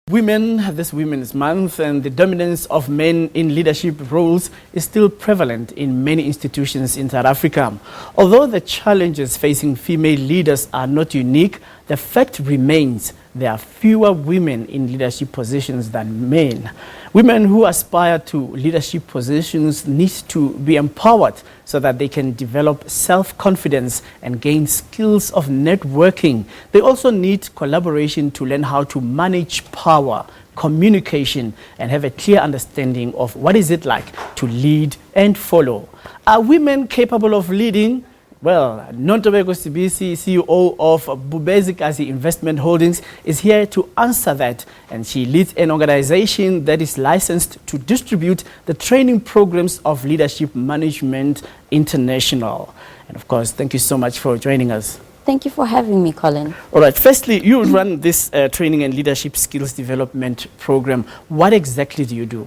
This Women's Month, and the dominance of men in leadership roles is still prevalent in many institutions in South Africa. Although the challenges facing female leaders are not unique, the fact remains there are fewer women in leadership positions than men. Women who aspire to leadership positions need to be empowered so that they can develop self-confidence and gain skills of networking. They also need collaboration to learn how to manage power, communication, and have a clear understanding of what is it like to lead and follow. Are women capable of leading? Well, Notobeko Sibisi, CEO of Bhubesikazi Investment Holdings, is here to answer that, and she leads an organization that is licensed to distribute the training programs of Leadership Management International. And of course, thank you so much for joining us. Thank you for having me, Colin. All right, firstly, you run this training and leadership skills development program. What exactly do you do?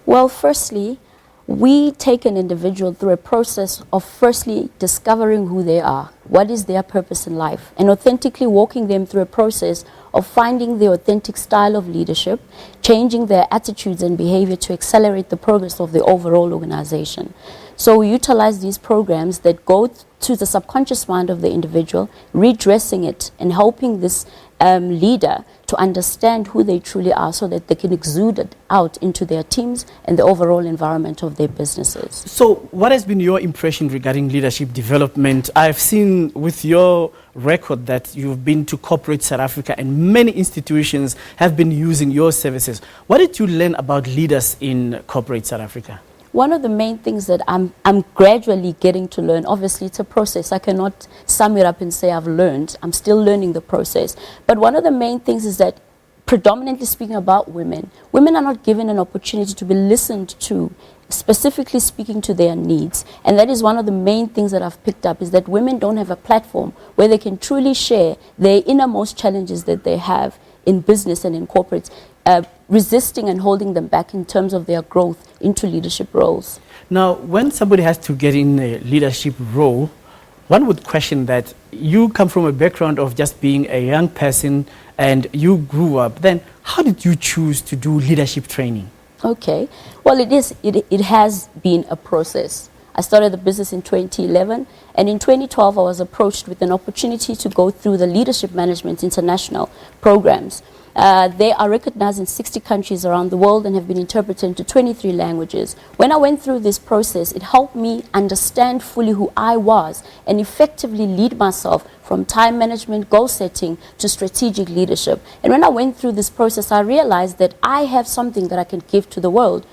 Well, firstly, we take an individual through a process of firstly discovering who they are, what is their purpose in life, and authentically walking them through a process of finding the authentic style of leadership, changing their attitudes and behavior to accelerate the progress of the overall organization. So we utilize these programs that go to the subconscious mind of the individual, redressing it and helping this leader to understand who they truly are so that they can exude it out into their teams and the overall environment of their businesses. So what has been your impression regarding leadership development? I've seen with your record that you've been to corporate South Africa and many institutions have been using your services. What did you learn about leaders in corporate South Africa? One of the main things that I'm gradually getting to learn, obviously it's a process, I cannot sum it up and say I've learned, I'm still learning the process. But one of the main things is that, predominantly speaking about women, women are not given an opportunity to be listened to, specifically speaking to their needs. And that is one of the main things that I've picked up, is that women don't have a platform where they can truly share their innermost challenges that they have in business and in corporates, resisting and holding them back in terms of their growth into leadership roles. Now, when somebody has to get in a leadership role, one would question that you come from a background of just being a young person and you grew up. Then how did you choose to do leadership training? Okay, well, it has been a process. I started the business in 2011, and in 2012 I was approached with an opportunity to go through the Leadership Management International programs. They are recognized in 60 countries around the world and have been interpreted into 23 languages. When I went through this process, it helped me understand fully who I was and effectively lead myself from time management, goal setting to strategic leadership. And when I went through this process, I realized that I have something that I can give to the world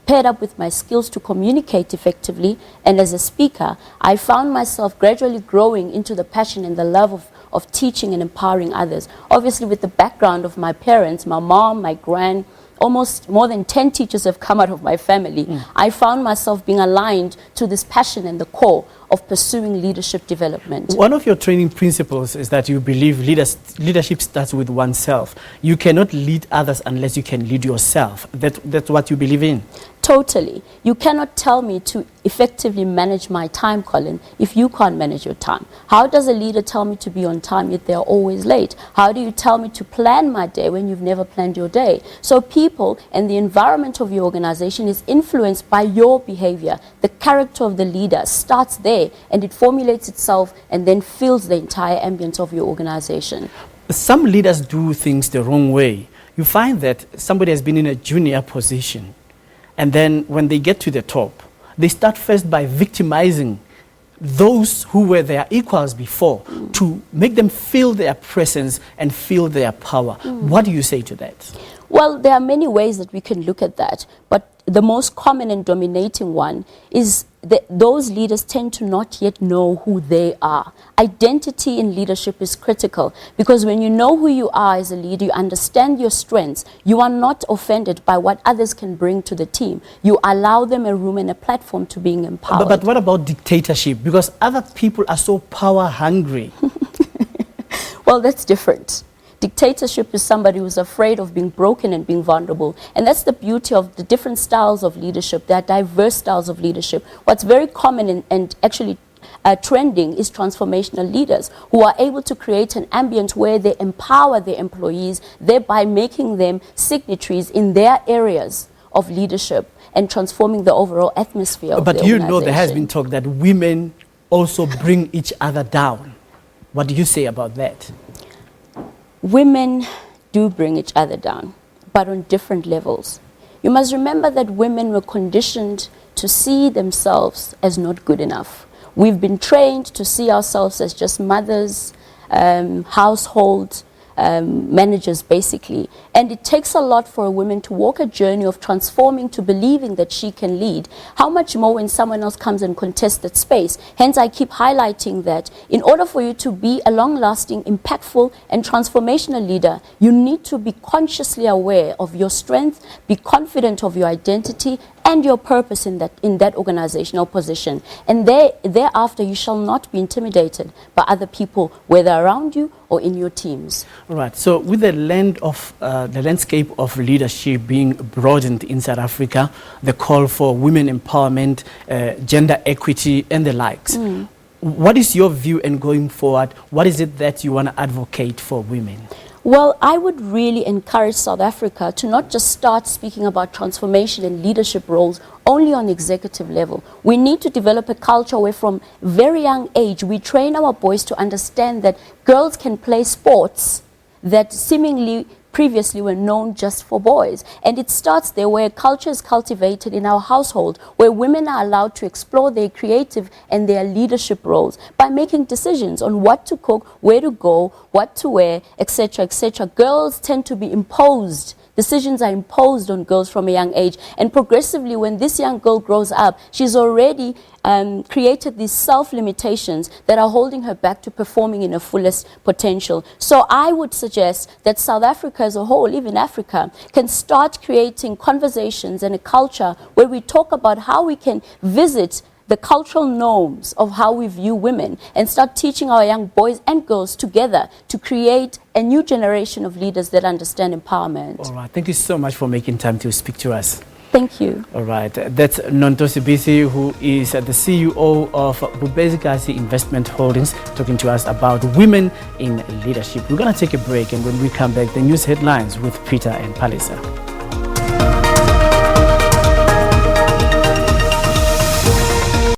paired up with my skills to communicate effectively. And as a speaker, I found myself gradually growing into the passion and the love of teaching and empowering others. Obviously, with the background of my parents, my mom, my gran, almost more than 10 teachers have come out of my family. I found myself being aligned to this passion and the core of pursuing leadership development. One of your training principles is that you believe leadership starts with oneself. You cannot lead others unless you can lead yourself. That's what you believe in? Totally. You cannot tell me to effectively manage my time, Colin, if you can't manage your time. How does a leader tell me to be on time yet they're always late? How do you tell me to plan my day when you've never planned your day? So people and the environment of your organization is influenced by your behavior. The character of the leader starts there, and it formulates itself and then fills the entire ambience of your organization. Some leaders do things the wrong way. You find that somebody has been in a junior position, and then when they get to the top, they start first by victimizing those who were their equals before to make them feel their presence and feel their power. What do you say to that? Well, there are many ways that we can look at that, but the most common and dominating one is that those leaders tend to not yet know who they are. Identity in leadership is critical, because when you know who you are as a leader, you understand your strengths, you are not offended by what others can bring to the team. You allow them a room and a platform to being empowered. But what about dictatorship? Because other people are so power hungry. Well, that's different. Dictatorship is somebody who's afraid of being broken and being vulnerable. And that's the beauty of the different styles of leadership. There are diverse styles of leadership. What's very common and actually trending is transformational leaders who are able to create an ambience where they empower their employees, thereby making them signatories in their areas of leadership and transforming the overall atmosphere of the organization. But there has been talk that women also bring each other down. What do you say about that? Women do bring each other down, but on different levels. You must remember that women were conditioned to see themselves as not good enough. We've been trained to see ourselves as just mothers, household managers, basically. And it takes a lot for a woman to walk a journey of transforming to believing that she can lead. How much more when someone else comes and contests that space? Hence, I keep highlighting that in order for you to be a long-lasting, impactful, and transformational leader, you need to be consciously aware of your strength, be confident of your identity, and your purpose in that organizational position. And thereafter, you shall not be intimidated by other people, whether around you or in your teams. Right. So with the landscape of leadership being broadened in South Africa, the call for women empowerment, gender equity, and the likes, what is your view and going forward? What is it that you want to advocate for women? Well, I would really encourage South Africa to not just start speaking about transformation and leadership roles only on executive level. We need to develop a culture where from very young age we train our boys to understand that girls can play sports that seemingly previously were known just for boys. And it starts there where culture is cultivated in our household, where women are allowed to explore their creative and their leadership roles by making decisions on what to cook, where to go, what to wear, etc., etc. Girls tend to be imposed. Decisions are imposed on girls from a young age. And progressively, when this young girl grows up, she's already created these self-limitations that are holding her back to performing in her fullest potential. So I would suggest that South Africa as a whole, even Africa, can start creating conversations and a culture where we talk about how we can visit the cultural norms of how we view women and start teaching our young boys and girls together to create a new generation of leaders that understand empowerment. All right. Thank you so much for making time to speak to us. Thank you. All right. That's Sibisi, who is the CEO of Bhubesikazi Investment Holdings, talking to us about women in leadership. We're going to take a break, and when we come back, the news headlines with Peter and Palisa.